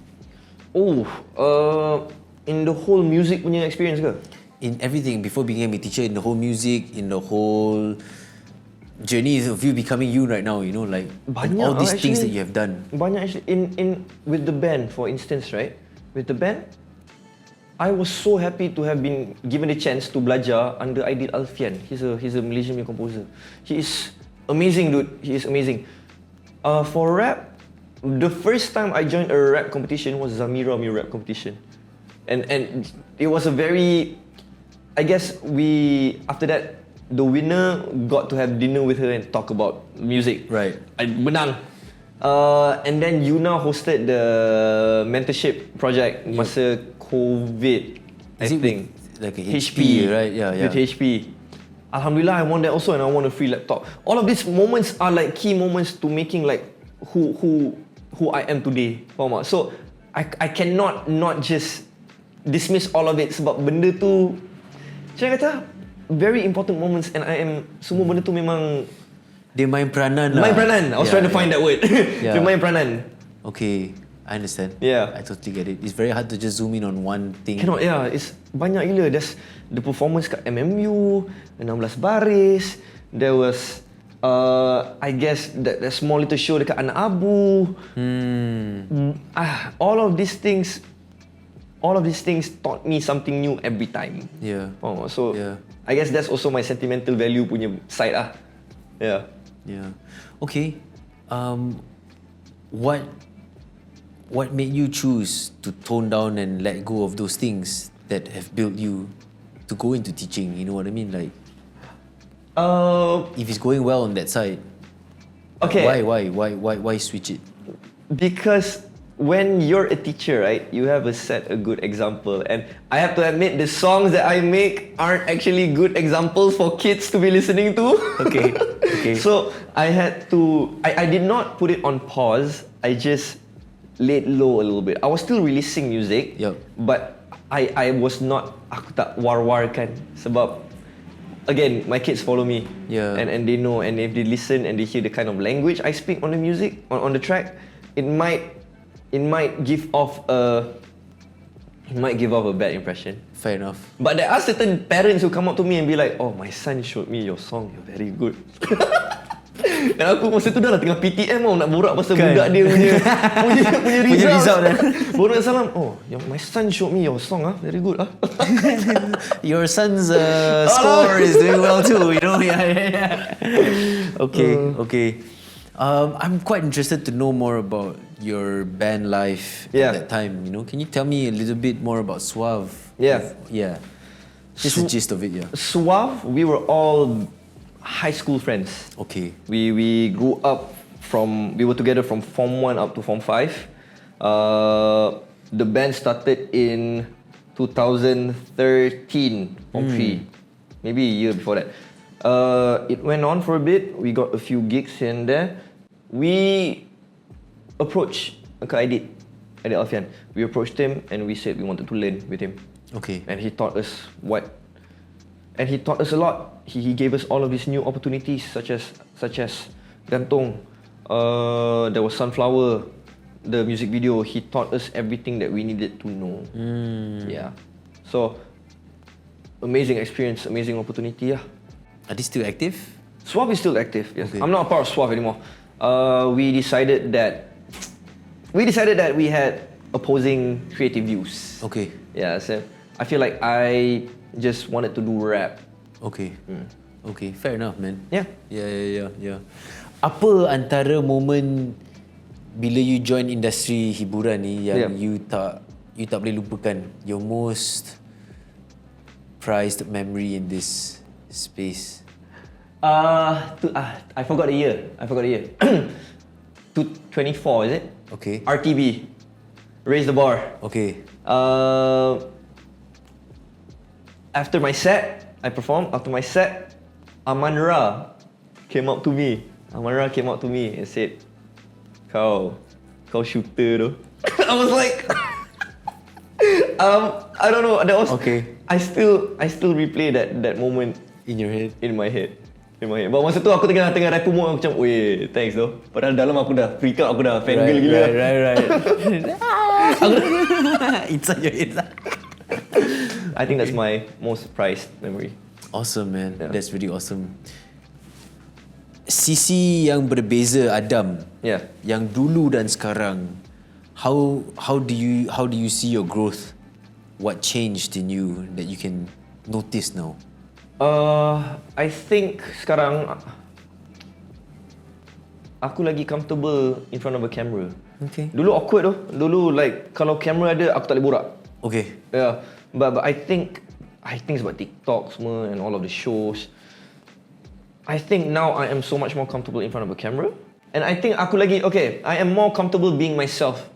A: In the whole music punya experience ke?
B: In everything, before becoming a teacher, in the whole music, in the whole journey of you becoming you right now, you know, like
A: Banyak
B: all these
A: actually,
B: things that you have done.
A: Banyak actually. In with the band, for instance, right? With the band, I was so happy to have been given the chance to belajar under Aidil Alfian. He's a Malaysian composer. He is amazing, dude. He is amazing. For rap, the first time I joined a rap competition was Zamira rap competition. And it was a very, I guess after that, the winner got to have dinner with her and talk about music.
B: Right.
A: I menang. And then Yuna hosted the mentorship project masa COVID, I
B: Is it
A: think.
B: like a HP, right? Yeah.
A: With HP. Alhamdulillah, I won that also, and I won a free laptop. All of these moments are like key moments to making like who I am today. Faham tak? So I cannot not just dismiss all of it sebab benda tu, macam kata, very important moments, and semua benda tu memang
B: dia main peranan lah.
A: main peranan. I was trying to find that word. Dia main peranan.
B: Okay, I understand.
A: Yeah.
B: I totally get it. It's very hard to just zoom in on one thing.
A: Cannot, it's banyak gila. There's the performance kat MMU, 16 baris. There was I guess that small little show dekat Anak Abu. All of these things taught me something new every time.
B: Yeah.
A: So
B: Yeah.
A: I guess that's also my sentimental value punya side lah. Yeah.
B: Okay. What made you choose to tone down and let go of those things that have built you to go into teaching? You know what I mean? Like, if it's going well on that side,
A: Okay.
B: Why switch it?
A: Because when you're a teacher, right, you have to set a good example. And I have to admit, the songs that I make aren't actually good examples for kids to be listening to.
B: Okay.
A: So I had to, I did not put it on pause. I just laid low a little bit. I was still releasing music,
B: Yup.
A: but I was not, aku tak war-warkan. Sebab, again, my kids follow me.
B: Yeah.
A: And they know, and if they listen and they hear the kind of language I speak on the music, on the track, it might give off a bad impression.
B: Fair enough.
A: But there are certain parents who come up to me and be like, "Oh, my son showed me your song, you're very good." Dan aku masa tu dah lah tengah PTM tau, nak borak pasal budak dia punya result. Baru nak salam, "Oh, my son showed me your song, very good ah."
B: Your son's score is doing well too, you know. Yeah. Okay. I'm quite interested to know more about your band life at that time. You know, can you tell me a little bit more about Suave?
A: Yeah.
B: Just the gist of it. Yeah.
A: Suave, we were all high school friends.
B: Okay.
A: We grew up we were together from Form 1 up to Form 5. The band started in 2013, Form 3. Maybe a year before that. It went on for a bit. We got a few gigs here and there. We approached Uncle Aidit Alfian. We approached him and we said we wanted to learn with him.
B: Okay.
A: And he taught us and he taught us a lot. He gave us all of these new opportunities such as Gantong. There was Sunflower, the music video. He taught us everything that we needed to know. Yeah. So amazing experience, amazing opportunity. Yeah.
B: Are they still active?
A: Swav is still active. Yes.
B: Okay.
A: I'm not a part of Swav anymore. We decided that we had opposing creative views.
B: Okay.
A: Yeah. So I feel like I just wanted to do rap.
B: Okay. Okay, fair enough, man.
A: Yeah.
B: Yeah. Apa antara momen bila you join industri hiburan ni yang you tak boleh lupakan? Your most prized memory in this space?
A: I forgot the year. 24, is it?
B: Okay.
A: RTB. Raise the bar.
B: Okay.
A: After my set, I performed. After my set, Aman-Ra came up to me and said, Kau shooter tu. I was like, I don't know. That was
B: Okay.
A: I still replay that moment
B: In your head?
A: in my head. But masa tu aku tengah rapper mood, aku macam, weh, thanks though. Padahal dalam aku dah freak out, aku dah fangirl gila.
B: Right. Inside your head.
A: I think that's my most prized memory.
B: Awesome, man.
A: Yeah.
B: That's really awesome. Sisi yang berbeza Adam,
A: Yeah.
B: yang dulu dan sekarang, how do you see your growth? What changed in you that you can notice now?
A: I think sekarang aku lagi comfortable in front of a camera.
B: Okay.
A: Dulu awkward tu. Dulu like kalau kamera ada aku tak boleh borak.
B: Okay.
A: Yeah. But I think it's about TikTok semua and all of the shows. I think now I am so much more comfortable in front of a camera. And I think aku lagi I am more comfortable being myself.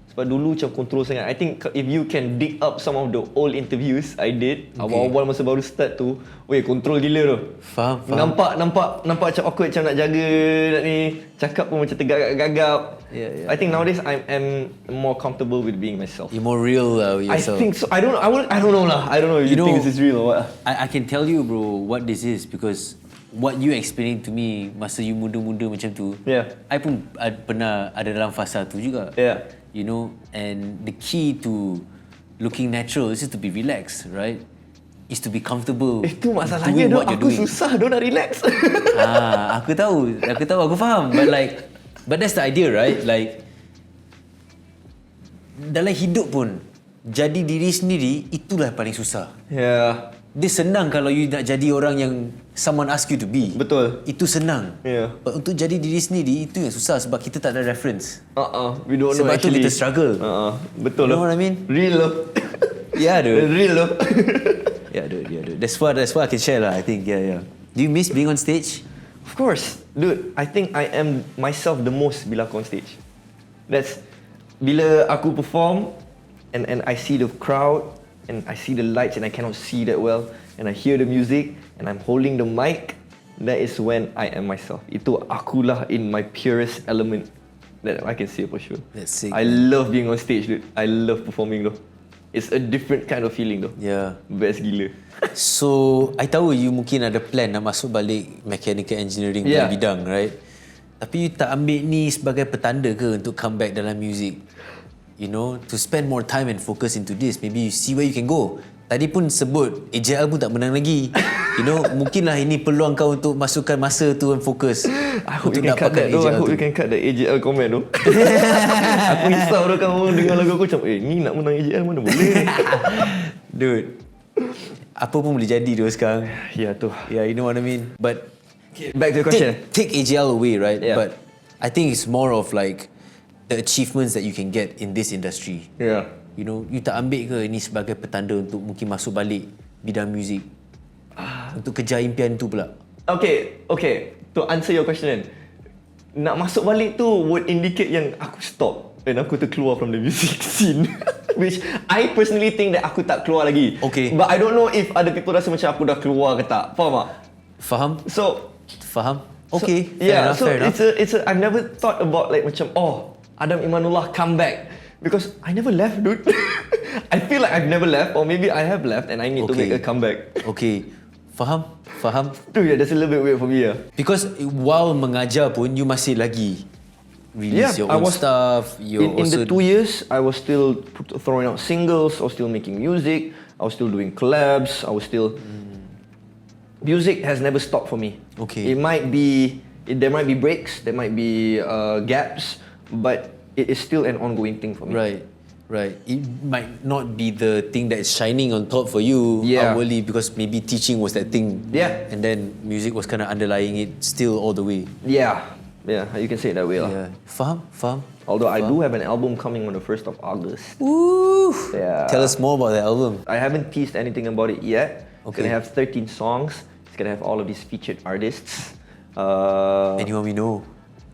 A: Sebab dulu macam control sangat. I think if you can dig up some of the old interviews I did, awal-awal masa baru start tu, control gila tu.
B: Faham.
A: Nampak macam awkward, macam nak jaga nak ni, cakap pun macam tergagap-gagap.
B: Yeah.
A: I think nowadays I am more comfortable with being myself.
B: You're more real with
A: I
B: yourself.
A: think so. I don't know lah. I don't know if you think this is real or what.
B: I can tell you, bro, what this is because what you explaining to me masa you muda-muda macam tu,
A: Yeah.
B: I pun pernah ada dalam fasa tu juga.
A: Yeah.
B: You know, and the key to looking natural is just to be relaxed, right? Is to be comfortable.
A: Itu masalahnya
B: doing
A: tu.
B: what you're
A: Aku
B: doing.
A: susah nak relax.
B: Aku tahu, aku faham. But that's the idea, right? Like dalam hidup pun jadi diri sendiri itulah paling susah.
A: Yeah.
B: Dia senang kalau you nak jadi orang yang someone ask you to be.
A: Betul.
B: Itu senang.
A: Yeah.
B: But untuk jadi diri sendiri itu yang susah sebab kita tak ada reference.
A: We don't know
B: Sebab tu
A: actually.
B: kita struggle.
A: Betul
B: You know
A: lah.
B: what I mean?
A: Real lah.
B: Yeah, dude.
A: Real lah.
B: Yeah, dude. That's what I can share lah. I think. Yeah. Do you miss being on stage?
A: Of course. Dude, I think I am myself the most bila aku on stage. That's bila aku perform and I see the crowd and I see the lights and I cannot see that well and I hear the music and I'm holding the mic, that is when I am myself. Itu akulah in my purest element that I can say for sure.
B: That's sick.
A: I love being on stage, dude. I love performing though. It's a different kind of feeling though.
B: Yeah.
A: Best gila.
B: So, I tahu you mungkin ada plan nak masuk balik mechanical engineering
A: Yeah.
B: bidang, right? Tapi you tak ambil ni sebagai petanda ke untuk come back dalam music? You know, to spend more time and focus into this. Maybe you see where you can go. Tadi pun sebut AJL pun tak menang lagi. You know, mungkinlah ini peluang kau untuk masukkan masa tu and fokus.
A: I hope you can cut that though. I hope you can cut the AJL comment tu. Aku risau dah kamu dengar lagu aku macam, ni nak menang AJL mana boleh.
B: Dude, apa pun boleh jadi tu sekarang.
A: Ya tu.
B: Yeah, you know what I mean? But
A: Back to the question.
B: take AJL away, right?
A: Yeah.
B: But I think it's more of like the achievements that you can get in this industry.
A: Yeah.
B: You know, you tak ambil ke ini sebagai petanda untuk mungkin masuk balik bidang muzik? Untuk kejar impian tu pula.
A: Okay. To answer your question, nak masuk balik tu would indicate yang aku stop dan aku terkeluar from the music scene. Which I personally think that aku tak keluar lagi.
B: Okay.
A: But I don't know if other people rasa macam aku dah keluar ke tak. Faham tak?
B: Faham?
A: So
B: Faham? Okay.
A: yeah,
B: fair enough.
A: it's a I've never thought about like macam Adam Imanullah come back because I never left, dude. I feel like I've never left, or maybe I have left and I need to make a comeback.
B: Okay. Faham?
A: Dude, yeah, that's a little bit weird for me. Yeah.
B: Because while mengajar pun, you masih lagi release your own stuff.
A: In the 2 years, I was still throwing out singles. I was still making music. I was still doing collabs. I was still. Music has never stopped for me.
B: Okay.
A: There might be breaks. There might be gaps, but it is still an ongoing thing for me.
B: Right. It might not be the thing that is shining on top for you outwardly because maybe teaching was that thing.
A: Yeah.
B: And then music was kind of underlying it still all the way.
A: Yeah, you can say it that way.
B: Yeah. Faham?
A: Although I do have an album coming on the 1st of August.
B: Woo!
A: Yeah.
B: Tell us more about that album.
A: I haven't teased anything about it yet. It's
B: Okay.
A: gonna have 13 songs. It's gonna have all of these featured artists.
B: Anyone we know?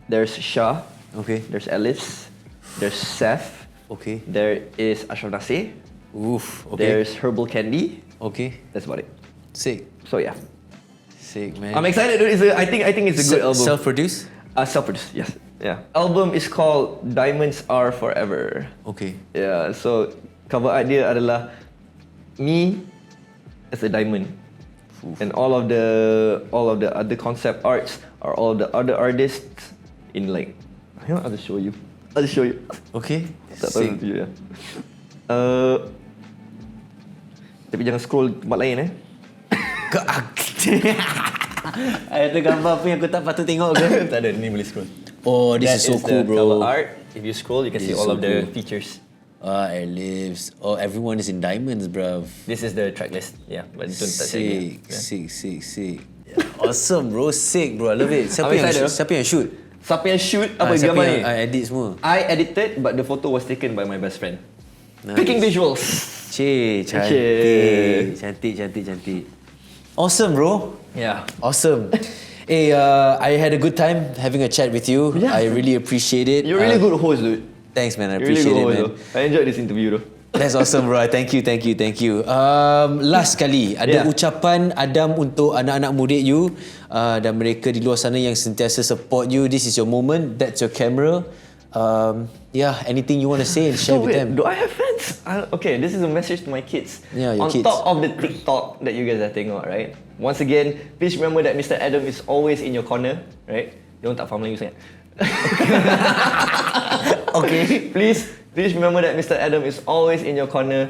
A: There's Shah.
B: Okay.
A: There's Ellis. There's Seth.
B: Okay.
A: There is Ashraf Nasir.
B: Oof. Okay.
A: There's Herbal Candy.
B: Okay.
A: That's about it.
B: Sick.
A: So yeah,
B: Sick, man.
A: I'm excited. Dude. I think it's a good album.
B: Self-produced?
A: Self-produced. Yes. Yeah. Album is called Diamonds Are Forever.
B: Okay.
A: Yeah. So cover art dia adalah me as a diamond, and all of the other concept arts are all the other artists in like. I'll just show you.
B: Okay.
A: Tak tahu
B: Sick.
A: you, ya. Tapi jangan scroll tempat lain
B: Ada gambar apa yang aku tak patut tengok ke?
A: Tak ada, ni boleh scroll.
B: Oh, this is so cool, bro.
A: Cover art. If you scroll, you can
B: This
A: see
B: is
A: all
B: so
A: of the
B: cool.
A: features.
B: Airlifts. Oh, everyone is in diamonds, bruv.
A: This is the track list. Yeah, but itu tak cari.
B: Sick. Awesome, bro. Sick, bro. I love it. Siapa
A: I'm
B: yang
A: excited,
B: siapa yang shoot?
A: Siapa yang shoot apa
B: Siapa
A: gambar ni?
B: yang edit semua?
A: I edited, but the photo was taken by my best friend.
B: Nice.
A: Picking visuals.
B: Cantik. Awesome, bro.
A: Yeah.
B: Awesome. Hey, I had a good time having a chat with you.
A: Yeah.
B: I really appreciate it.
A: You're really good host, dude.
B: Thanks, man. I
A: You're really
B: appreciate
A: good
B: it,
A: host,
B: man.
A: though. I enjoyed this interview, though.
B: That's awesome, bro. Thank you. Last kali, ada ucapan Adam untuk anak-anak murid you dan mereka di luar sana yang sentiasa support you. This is your moment. That's your camera. Anything you want to say and share with them.
A: Do I have fans? Okay, this is a message to my kids.
B: Yeah, your
A: On
B: kids.
A: top of the TikTok that you guys are tengok, right? Once again, please remember that Mr. Adam is always in your corner, right? Diorang tak faham Melayu sangat. Okay, please remember that Mr. Adam is always in your corner.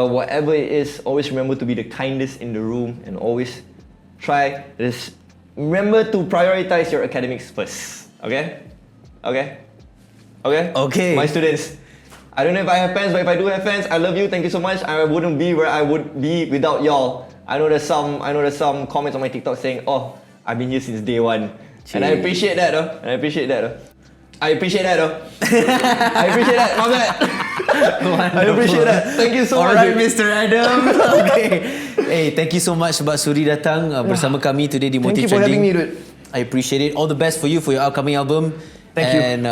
A: Whatever it is, always remember to be the kindest in the room and always try this. Remember to prioritize your academics first. Okay? My students, I don't know if I have fans, but if I do have fans, I love you. Thank you so much. I wouldn't be where I would be without y'all. I know there's some comments on my TikTok saying, "Oh, I've been here since day one," and I appreciate that though. I appreciate that. My bad. I appreciate that. Thank you so much.
B: Alright, Mr. Adam. Okay. Hey, thank you so much sebab Suri datang bersama kami today di Motif Trending.
A: Thank you for having me, dude.
B: I appreciate it. All the best for you for your upcoming album.
A: Thank you.
B: And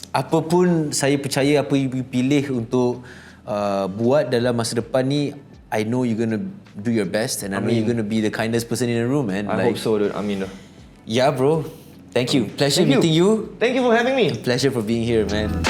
B: apa pun saya percaya apa you pilih untuk buat dalam masa depan ni, I know you're gonna do your best and I know you're gonna be the kindest person in the room, man.
A: I hope so, dude. Amin.
B: Yeah, bro. Thank you. Pleasure
A: Thank you.
B: meeting you.
A: Thank you for having me.
B: Pleasure for being here, man.